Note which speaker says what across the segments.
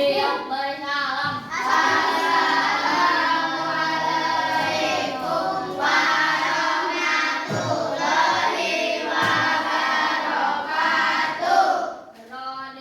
Speaker 1: Yuk beri salam. Assalamualaikum warahmatullahi wabarakatuh.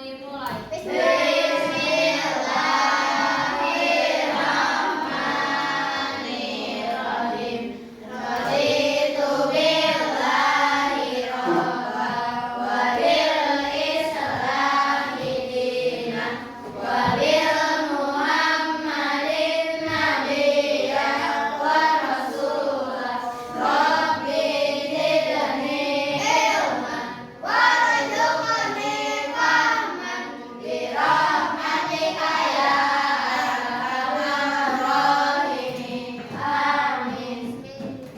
Speaker 1: Dimulai. Bismillahirrahmanirrahim. Raditu billahi rabban wa bil islami dinan wa bil muhammadin nabiyyan wa rasulan. Rabbi zidni ilman warzuqni fahman bi rahmatika ya arhamar rahimin. Amin.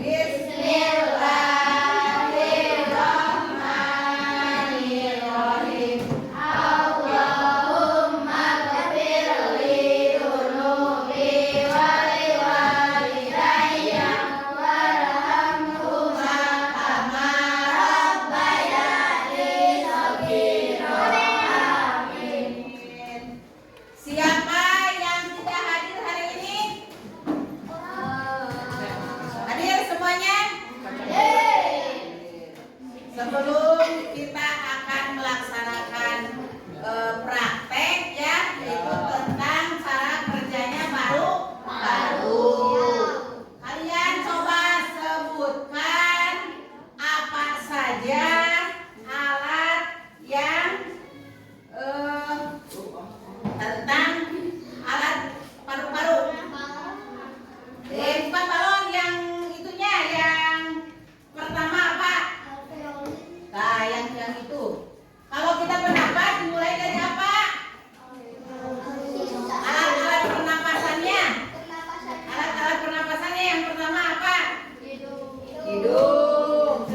Speaker 1: Bismillahirrahmanirrahim. Allahumma ghfir li dhunubi wa li walidayya warhamhuma kama rabbayani shaghira. Amin.
Speaker 2: Siapa yang tidak hadir hari ini? Hadir semuanya? Sebelum kita akan melaksanakan praktek ya, yaitu tentang cara kerjanya baru. Kalian coba sebutkan apa saja alat yang tentang alat paru-paru. Bukan balon yang itunya, yang pertama apa? Nah, yang itu. Kalau kita bernapas dimulai dari apa? Alat-alat pernapasannya. Alat-alat pernapasannya yang pertama apa? Hidung.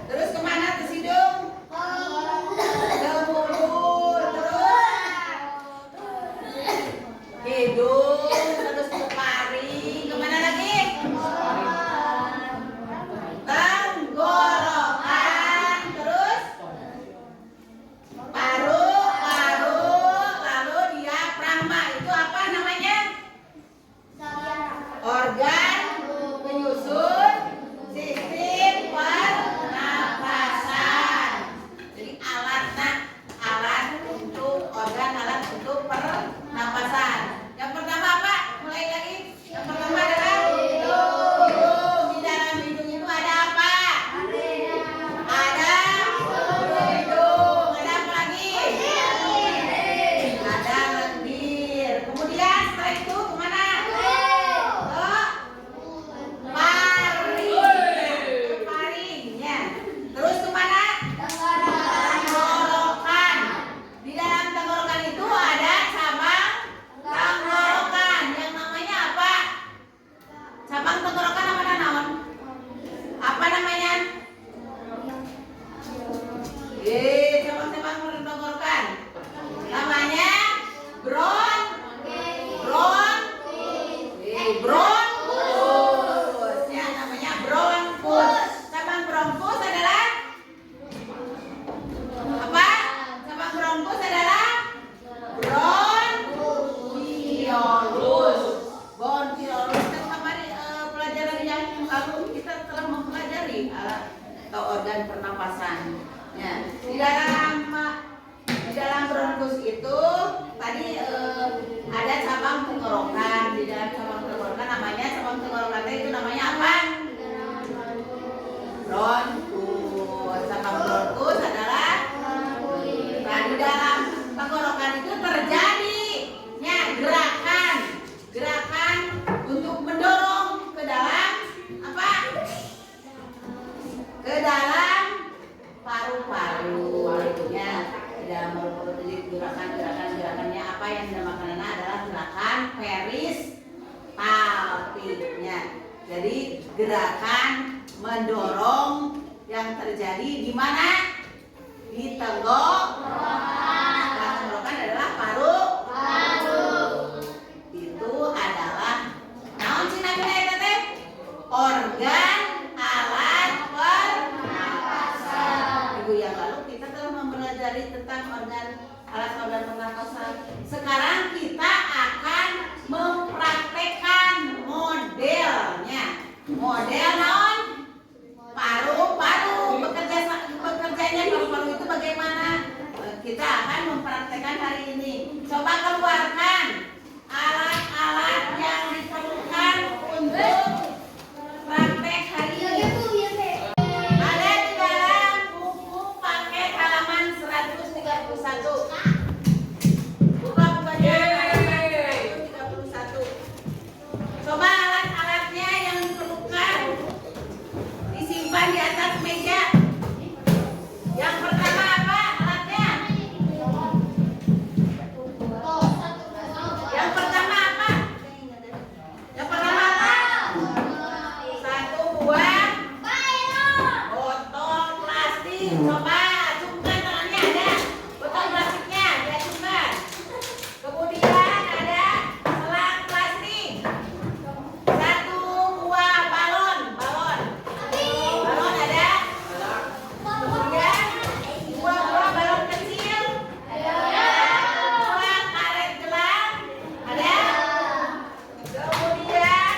Speaker 2: Terus kemana tuh hidung? Ke mulut. Terus hidung. Terus ke paring. Kemana lagi? Tenggorokan. Terus paru-paru. Lalu diafragma. Itu apa namanya? Organ penyusun sistem pernapasan. Jadi alat untuk organ, alat untuk pernapasan. Yang pertama apa? Mulai lagi. Yang pertama adalah hidung. Di dalam hidung itu ada apa? Ada hidung. Ada apa lagi? Ada lendir. Kemudian setelah itu kemana? Ke paringnya. Terus kemana? Tenggorokan. Di dalam tenggorokan itu ada cabang tenggorokan. Yang namanya apa? Cabang tenggorokan apa naon? Apa namanya? Cabang-cabang tenggorokan. Namanya bronkus. Ya, namanya bronkus. Cabang bronkus adalah apa? Cabang bronkus adalah bronkiolus. Bronkiolus kan kemarin pelajaran yang lalu kita telah mempelajari alat atau organ pernapasan. Ya, di dalam bronkus itu tadi ada cabang tenggorokan. Di dalam cabang tenggorokan namanya cabang tenggorokan itu namanya apa? Bronkus. Cabang bronkus adalah di dalam tenggorokan itu terjadinya gerakan untuk mendorong ke dalam apa? Ke dalam paru-paru. Ya, di dalam paru-paru jadi gerakannya apa yang dinamakan adalah gerakan peristaltiknya. Jadi gerakan mendorong yang terjadi di mana? Di tenggorokan. Tenggorokan adalah paru. Itu adalah naon cina eta teh? Organ alat pernapasan. Minggu yang lalu kita telah mempelajari tentang organ alat organ pernapasan. Sekarang kita akan mempraktekkan modelnya. Model non paru-paru bekerjanya paru-paru itu bagaimana? Kita akan mempraktekkan hari ini. Coba keluarkan alat-alat yang diperlukan untuk praktek hari ini. Ada di dalam buku paket halaman 131. Buka bukunya halaman 131. Coba alat-alatnya yang diperlukan disimpan di atas meja. Yang pertama apa alatnya? Yang pertama apa? Yang pertama apa? Satu buah botol plastik. Coba acungkan tangannya, ada botol plastiknya, diacungkan. Kemudian ada selang plastik. Satu buah balon ada. Kemudian dua buah balon kecil. Dua karet gelang ada. Kemudian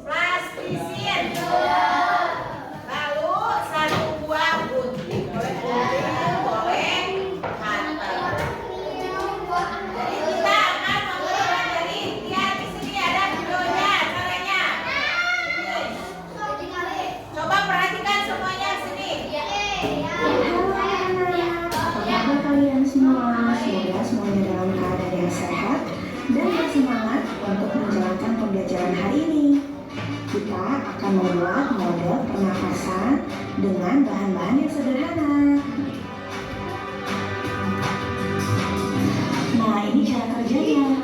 Speaker 2: plastisin. Lalu satu buah gunting. Boleh gunting, boleh cutter. Jadi kita akan mempelajari. Lihat di sini ada videonya, caranya. Ini. Coba perhatikan semuanya sini.
Speaker 3: Apa kabar kalian semua? Semoga semuanya dalam keadaan yang sehat dan bersemangat untuk menjalankan pembelajaran hari ini. Kita akan membuat model pernapasan dengan bahan-bahan yang sederhana. Nah, ini cara kerjanya.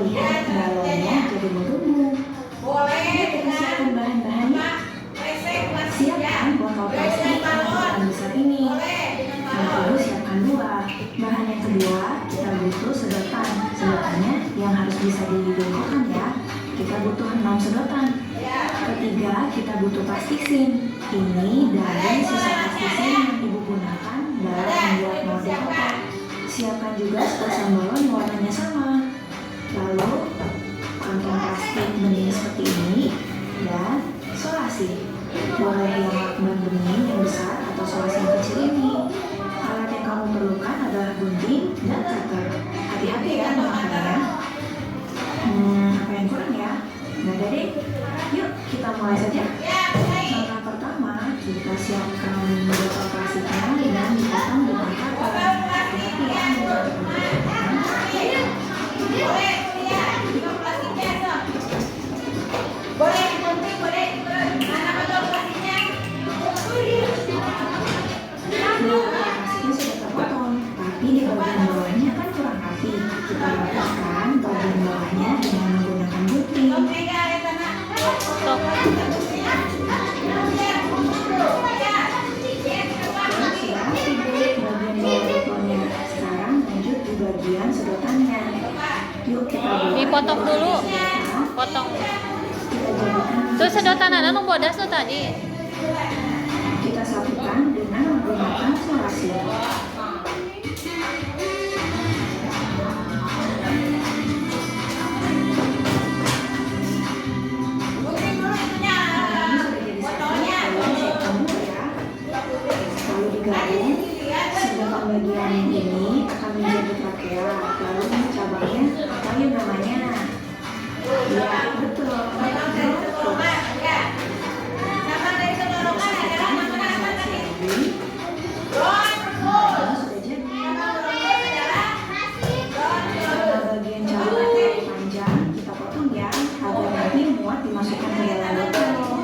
Speaker 3: Lihat balonnya jadi bertumbuh.
Speaker 2: Boleh
Speaker 3: Kita
Speaker 2: dengan
Speaker 3: siapkan bahan-bahannya.
Speaker 2: resek plastiknya.
Speaker 3: Siapkan botol plastik yang ukuran besar ini.
Speaker 2: Boleh dengan
Speaker 3: Nah,
Speaker 2: balon.
Speaker 3: lalu siapkan dua. Bahan yang kedua, kita butuh sedotan. Sedotannya yang harus bisa dibengkokkan ya. Kita butuh 6 sedotan.
Speaker 2: Ya.
Speaker 3: Ketiga, kita butuh plastisin. Ini dari sisa plastisin yang ibu gunakan dalam membuat model otak. Siapkan juga sepasang balon yang warnanya sama. Lalu, kantong plastik bening seperti ini dan solasi. Boleh yang lakban bening yang besar atau solasi yang kecil ini. Alat yang kamu perlukan adalah gunting dan cutter. Hati-hati ya menggunakannya. Apa yang kurang ya? Nah, jadi yuk kita mulai saja.
Speaker 2: Ya, baik.
Speaker 3: Langkah pertama, kita siapkan botol plastiknya dan dipotong dengan cutter. Hati-hati ya menggunakan.
Speaker 2: Boleh, lihat. Itu plastiknya, Sob. Boleh digunting, boleh diturun. Mana botol plastiknya?
Speaker 3: Nah, plastiknya sudah terpotong, tapi di bagian bawahnya kan kurang rapi. Kita rapatkan bagian bawahnya dengan menggunakan gunting.
Speaker 2: Sob, pegang ya, Tana.
Speaker 3: Sudah rapi bagian bawah botolnya. Sekarang lanjut di bagian sedotannya. Yuk kita buat.
Speaker 1: Dipotong dulu. Potong.
Speaker 3: Kita jadikan.
Speaker 1: Tuh sedotan anak nu bodas tuh tadi.
Speaker 3: Kita satukan dengan menggunakan solasi.
Speaker 2: Gunting dulu itunya.
Speaker 3: Ini sudah jadi satu. Kalian siapkan dulu ya. Lalu digabung. Sedotan bagian ini akan menjadi trakea. Lalu ini cabangnya apa ya namanya? Ya betul.
Speaker 2: Cabang dari tenggorokan, ya. Cabang dari tenggorokan adalah namanya apa tadi? Bronchus.
Speaker 3: Sudah jadi.
Speaker 2: Cabang bronchus adalah bronchus.
Speaker 3: Karena bagian cabang yang panjang kita potong ya agar nanti muat dimasukkan ke dalam botol.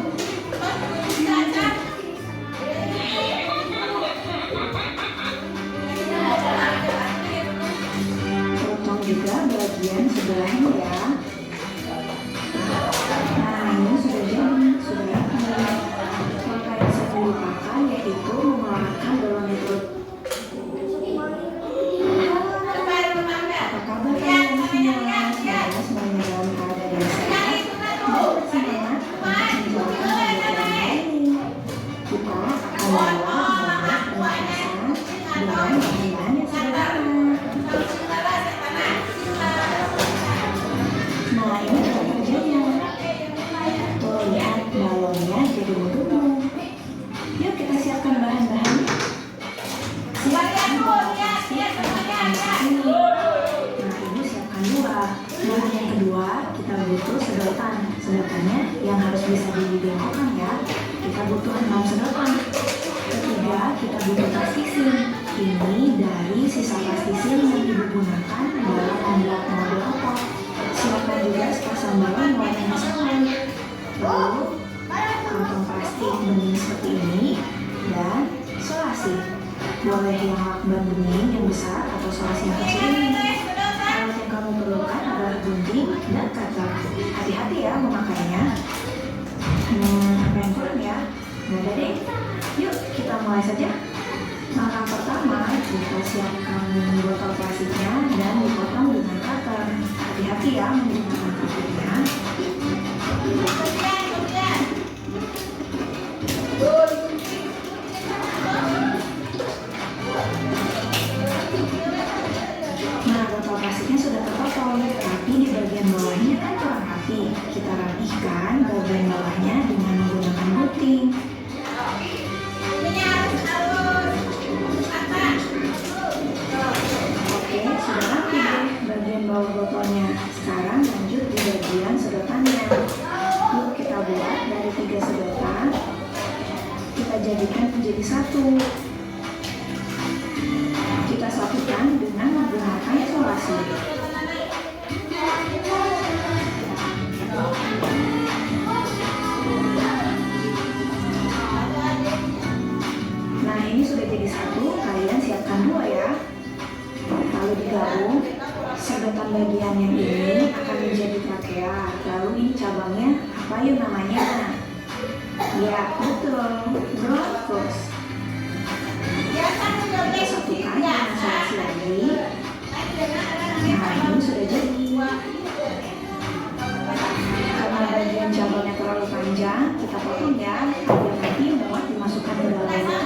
Speaker 3: Potong juga bagian sebelahnya ya. Nah, ini sudah jadi, sudah rapi. Langkah yang satu lupakan yaitu mengeluarkan balon itu. Apa kabar kalian semua? Semoga semuanya dalam keadaan yang sehat dan bersemangat untuk menjalankan pembelajaran hari ini. Kita akan membuat model pernapasan dengan bahan-bahan yang sederhana. butuh sedotan. Sedotannya yang harus bisa dibengkokkan ya. Kita butuh 6 sedotan. Ketiga, kita butuh plastisin. Ini dari sisa plastisin yang ibu gunakan dalam membuat model opak. Siapkan juga sepasang balon warnanya sama. Lalu kantong plastik bening seperti ini dan solasi. Boleh yang lakban bening yang besar atau solasi yang kecil ini. Alat yang kamu perlukan adalah gunting dan cutter. Hati-hati ya memakainya. Apa yang kurang ya? Nggak ada deh. Yuk kita mulai saja. Langkah pertama, kita siapkan botol plastiknya dan dipotong dengan cutter. Hati-hati ya menggunakan cutternya. Nah, botol plastiknya sudah terpotong, tapi di bagian bawahnya kan kurang rapi. Kita rapihkan bagian bawahnya dengan menggunakan gunting. Oke, sudah rapi deh bagian bawah botolnya. Sekarang lanjut di bagian sedotannya. Yuk kita buat dari 3 sedotan. Kita jadikan menjadi 1. Kita satukan dengan menggunakan solasi. Nah, ini sudah jadi 1. Kalian siapkan 2 ya. Lalu digabung. Sedotan bagian yang ini akan menjadi trakea. Lalu ini cabangnya apa yuk namanya? Ya, betul. Bronchus. Kita satukan dengan solasi lagi. Nah, ini sudah jadi. Karena bagian cabangnya terlalu panjang, kita potong ya, agar nanti muat dimasukkan ke dalam botol.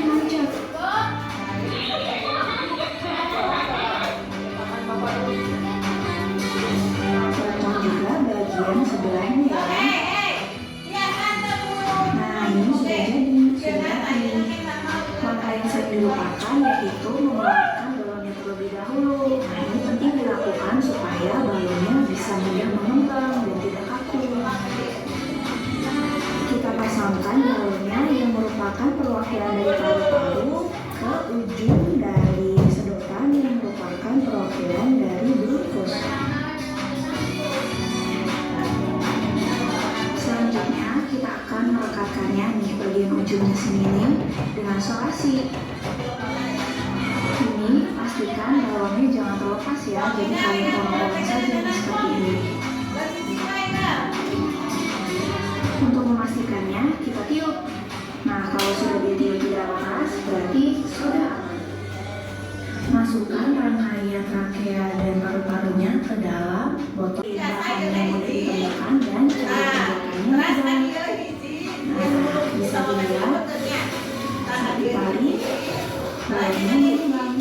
Speaker 3: Mantap. Potong juga bagian sebelahnya ya. Nah, ini sudah jadi, sudah rapi. Langkah yang sering dilupakan yaitu mengeluarkan balonnya terlebih dahulu. Nah, ini penting dilakukan supaya balonnya bisa mudah mengembang dan tidak kaku. Kita pasangkan balonnya yang merupakan perwakilan dari paru-paru ke ujung dari sedotan yang merupakan perwakilan dari bronchus. Selanjutnya kita akan melekatkannya nih bagian ujungnya sini nih dengan solasi. Ini pastikan balonnya jangan terlepas ya, jadi kalian tolong saja nih seperti ini. Untuk memastikannya kita tiup. Nah, kalau sudah ditiup tidak lepas berarti sudah aman. Masukkan rangkaian trakea dan paru-parunya ke dalam botol bahan yang mudah ditembakkan dan cara pembuatannya mudah. Nah, bisa dilihat saat ditarik balonnya mengembang.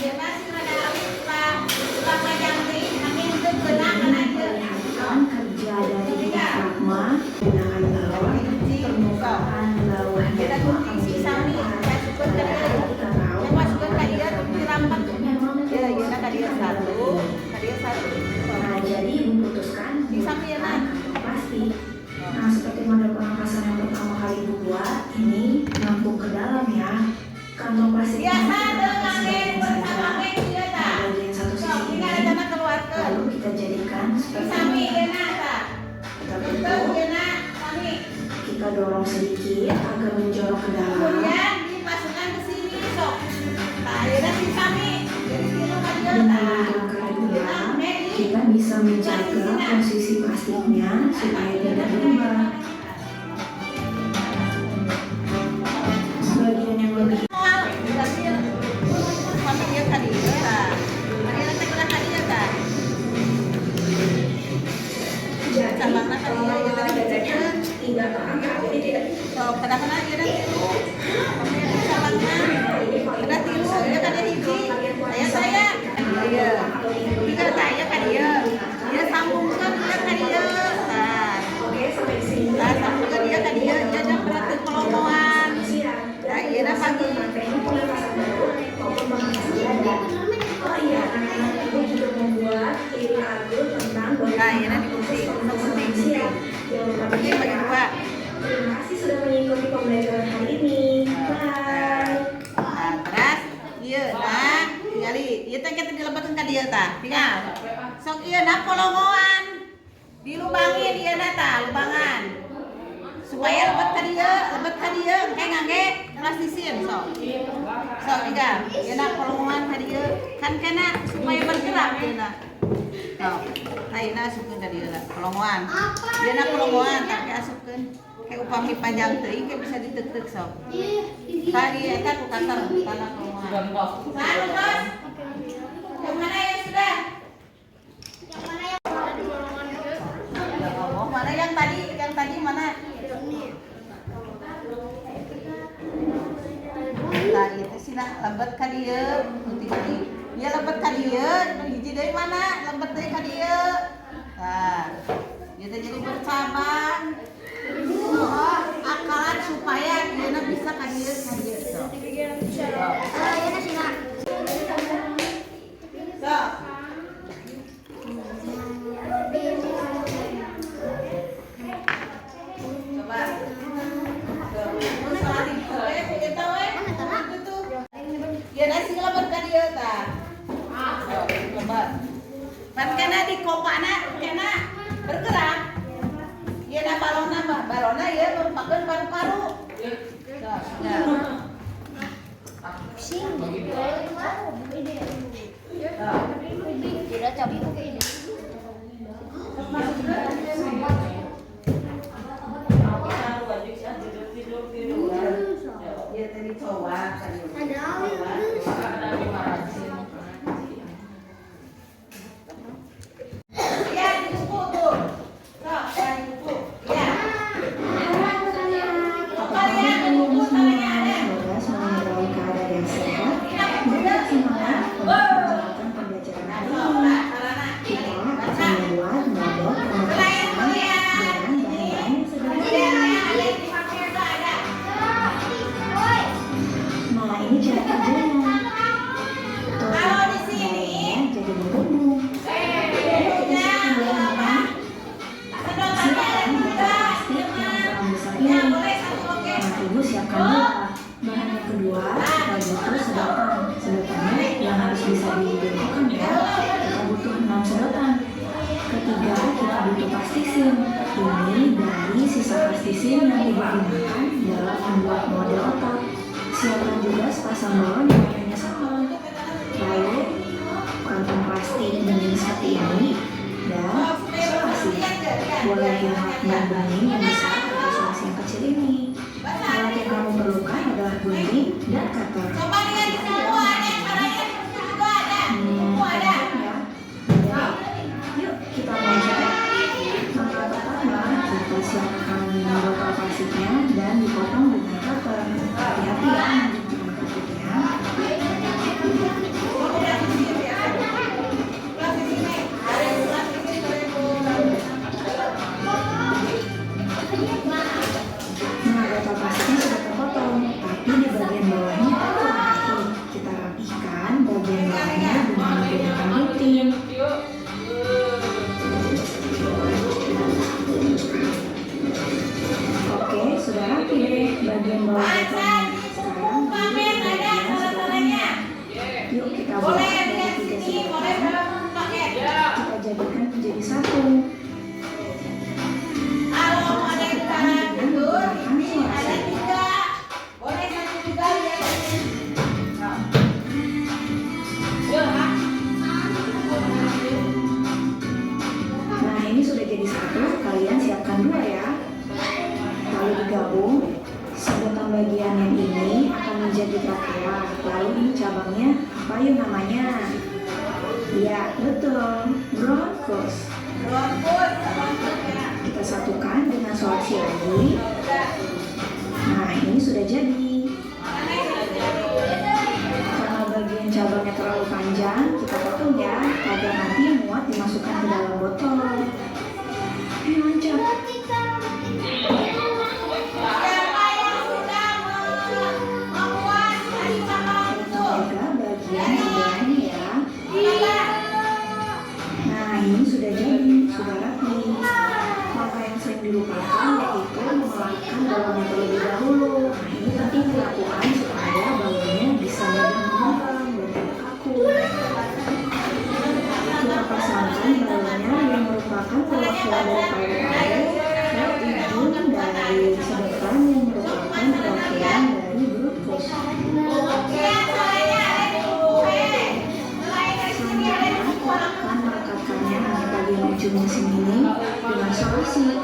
Speaker 3: Perlihatkan kerja dari diafragma dengan bawah permukaan bawahnya itu akan Nah, jadi ibu putuskan menggunakan plastik. Nah, seperti model pernapasan yang pertama kali ibu buat, ini nampung ke dalam ya. Kantong plastiknya bagian satu sisi ini, lalu kita jadikan seperti ini. Kita tutup, kita dorong sedikit agar menjorok ke dalam. Dengan gerakan kedua, kita bisa menjaga posisi plastiknya supaya tidak berubah. Bagian yang lebih
Speaker 2: sambungkan dia. Oke, sampai sini. kali ieu teh kita dilebetkeun ka dieu tah. Tinggal. Sok ieu na polongoan. Dilubangin ieu na tah, lubangan. Supaya lebet ka dieu engke ngangge plastisin sok. Sok tinggal. Ieu na polongoan ka dieu kan kena supaya bergerak ieu na. Sok. Lainna asupkeun ka dieu lah, polongoan. Ieu na polongoan tah ke asupkeun. Ke upami panjang teuing ke bisa diteuk-teuk sok. Tadi eta ku kater tanah polongoan. Sanu, Bos? Yang mana yang sudah? Mana yang tadi mana? Nah, itu sih nak lembet ka dieu, putih tadi. Dia lembet ka dieu, hiji deui mana? Lembet deui ka dieu. Nah, dia teh jadi bercabang. Oh, akalan supaya dia bisa ka dieu ka dieu. So. Ya nasi lebat ka dieu tah. Lebat. Pan kana di kopana kana bergerak. Ieu na balona ieu merupakeun paru-paru. Ya. Sing. Tidak capek ini. Dia tadi coba kan. Ya, di buku tuh. Sok, di buku. Ya. Coba lihat di buku tangannya ada.
Speaker 3: Semoga keadaan yang sehat dan semangat untuk menjalankan pembelajaran hari ini. Kita akan membuat model pemrograman dengan bahan-bahan yang sederhana. Nah, ini cara kerjanya.
Speaker 2: Kalau di sini
Speaker 3: jadi berhubung. Siapkan plastik yang terlalu besar ini. Nah, ibu siapkan dua. Bahan yang kedua, kita butuh sedotan. Sedotannya yang harus bisa dibengkokkan ya. Kita butuh 6 sedotan. Ketiga, kita butuh plastisin. Ini dari sisa plastisin yang digunakan dalam membuat model otak. Siapkan juga sepasang balon yang warnanya sama. Lalu, kantong plastik bening seperti ini dan selasi. Boleh yang warna bening yang besar atau selasi yang kecil ini. Alat yang kamu perlukan adalah gunting dan cutter.
Speaker 2: Coba lihat di buku ada, caranya juga ada. Buku ada.
Speaker 3: Yuk kita belajar. Langkah pertama, kita siapkan botol plastiknya dan dipotong dengan cutter. Hati-hati ya menggunakan cutternya. Nah, botol plastiknya sudah terpotong, tapi di bagian bawahnya kurang rapi. Kita rapihkan bagian bawahnya dengan menggunakan gunting. Oke, sudah rapi deh bagian bawah botolnya. Sekarang di bagian sebelahnya. Yuk kita buat dari 3 sedotan. Kita jadikan menjadi satu.
Speaker 2: Kalau ada yang tangan mundur, ada juga. Boleh satu juga ya.
Speaker 3: Nah, ini sudah jadi satu. Kalian siapkan dua ya. Lalu digabung. Sedotan bagian yang ini akan menjadi trakea. Lalu ini cabangnya apa yuk namanya? Ya, betul. Bronchus.
Speaker 2: Bronkus ya.
Speaker 3: Kita satukan dengan solusi lagi. Nah, ini sudah jadi. Karena bagian cabangnya terlalu panjang, kita potong ya, agar nanti muat dimasukkan ke dalam botol. Ayo lanjut.
Speaker 2: Siapa yang sudah membuat tadi bakal itu?
Speaker 3: Juga bagian sebelahnya ya.
Speaker 2: Iya.
Speaker 3: Nah, ini sudah jadi, sudah rapi. Maka yang sering dilupakan yaitu mengeluarkan balonnya terlebih dahulu. Nah, ini penting dilakukan supaya balonnya bisa mudah mengembang dan tidak kaku. ada pare-pare, saya izin dari sedotan yang merupakan perwakilan dari grup pus. Selanjutnya akan merekatkannya hanya bagian ujungnya sini dengan solusi.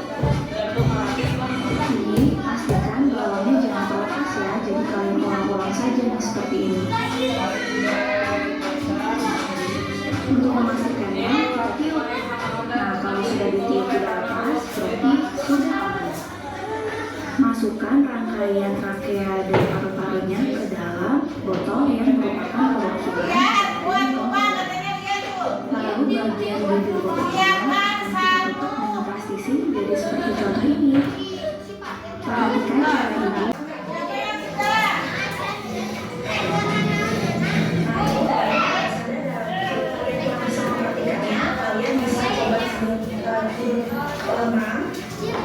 Speaker 3: Ini pastikan balonnya jangan terlepas ya, jadi kalian ulang-ulang saja nih seperti ini. Untuk memastikannya, kita tiup. Nah, kalau sudah ditiup tidak lepas, berarti sudah aman. Masukkan rangkaian trachea dan paru-parunya ke dalam botol yang merupakan perwakilan. Lalu bagian bibir botolnya ditutup dengan plastisi, jadi seperti contoh ini. Perhatikan cara ini.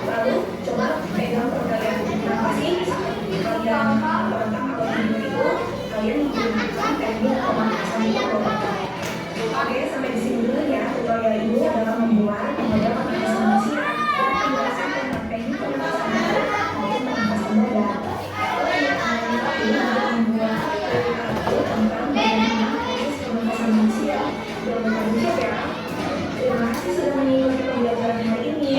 Speaker 4: Lalu coba pegang perkalian nafasnya sampai kalian rentang atau tidur itu kalian menggunakan teknik pemanasan pernapasan. Oke, sampai di sini dulu ya. Tutorial ini adalah membuat model pemanasan manusia dan penjelasan tentang teknik pemanasan maupun pemanasan dada. Membuat tentang bagaimana proses pemanasan manusia. Jangan lupa di-share ya. Terima kasih sudah mengikuti pembelajaran hari ini.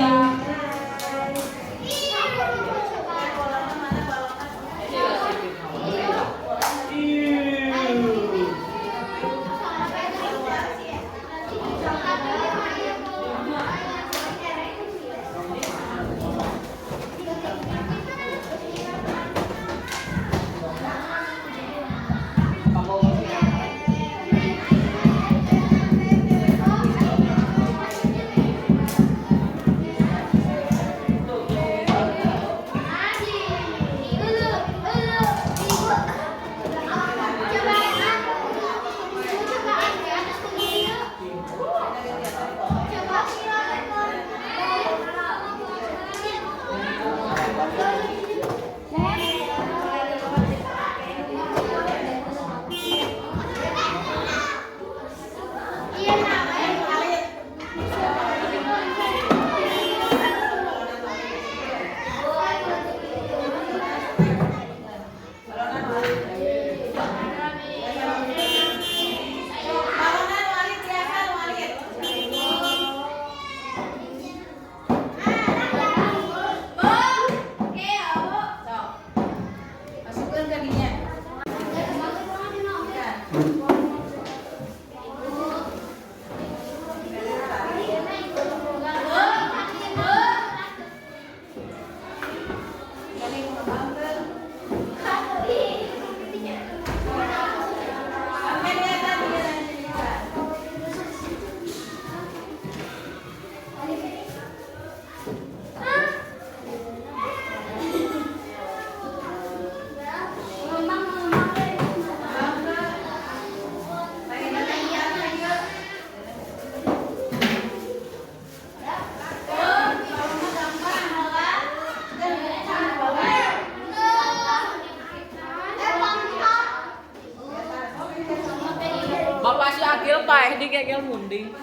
Speaker 5: Bapak si Akil Pak di kegel munding.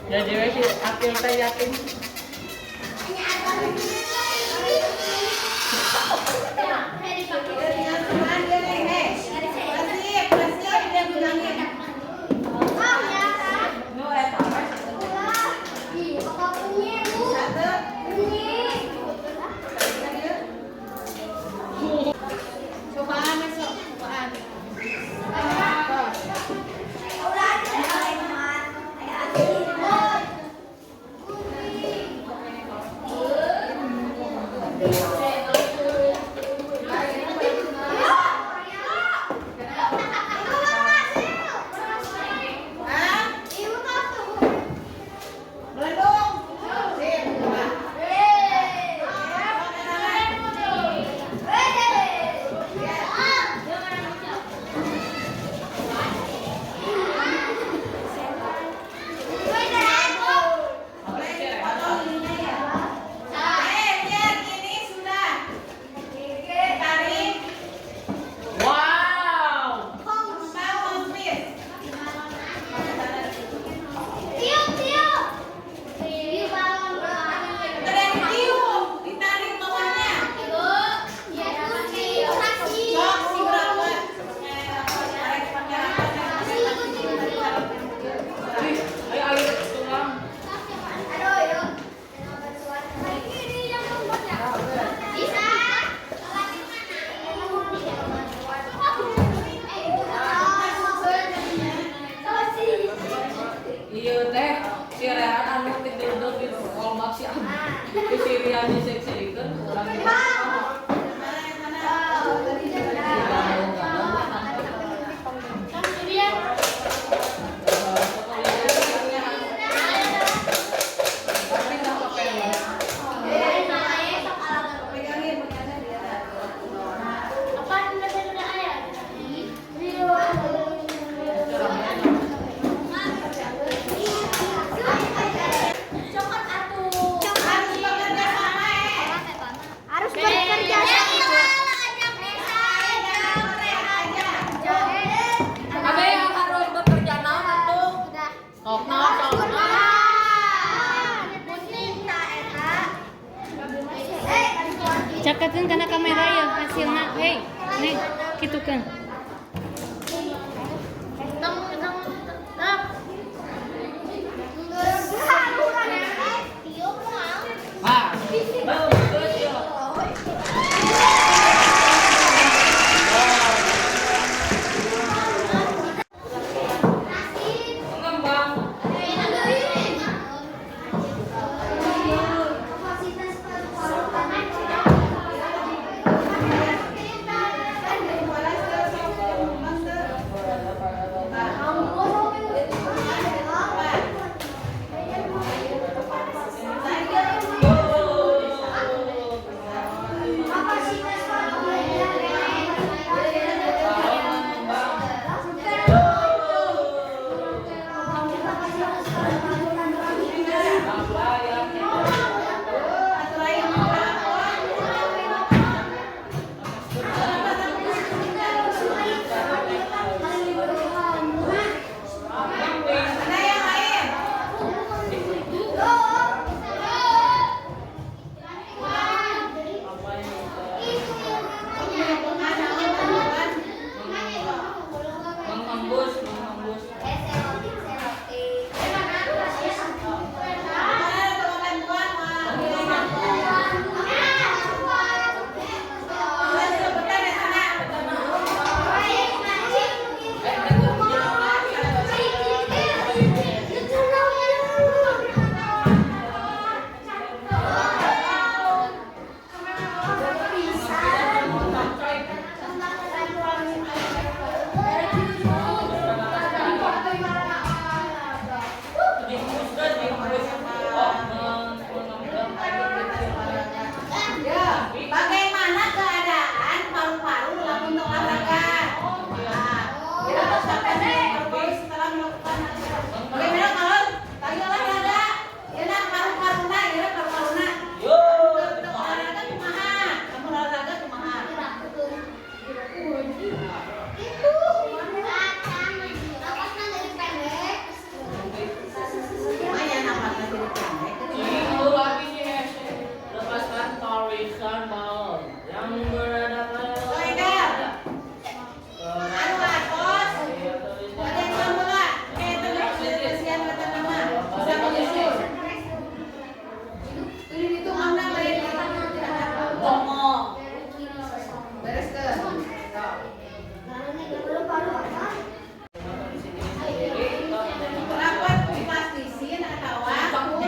Speaker 5: Jadi si Akil teh yakin.
Speaker 1: Beda ya hasilnya. Hei, nih, gitu kan.
Speaker 2: Bagaimana keadaan paru-paru dalam bentuk olahraga? Kita harus sampai paru-paru setelah melakukan. Bagaimana kalau tadi olahraga? Ya paru-paruna, ya paru-paruna. Bentuk olahraga kumaha? Kamu olahraga kumaha? Lumayan napasnya jadi pendek.
Speaker 5: Lepaskan tarikan bal yang berada pada
Speaker 2: Anu atos. Ada yang kamu lah. Terus kesian kata nama. Bisa menyusul. Itu mana lain? Ngomong. Beres ke. Rapat plastisin atau aku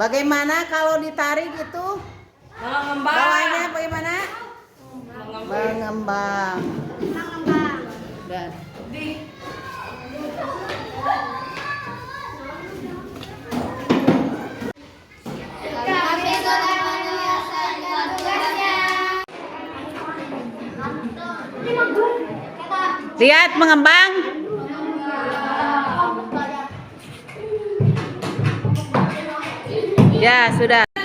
Speaker 2: Bagaimana kalau ditarik itu?
Speaker 5: mengembang.
Speaker 2: Bawahnya bagaimana? Mengembang. Dan lihat mengembang. Ya, sudah.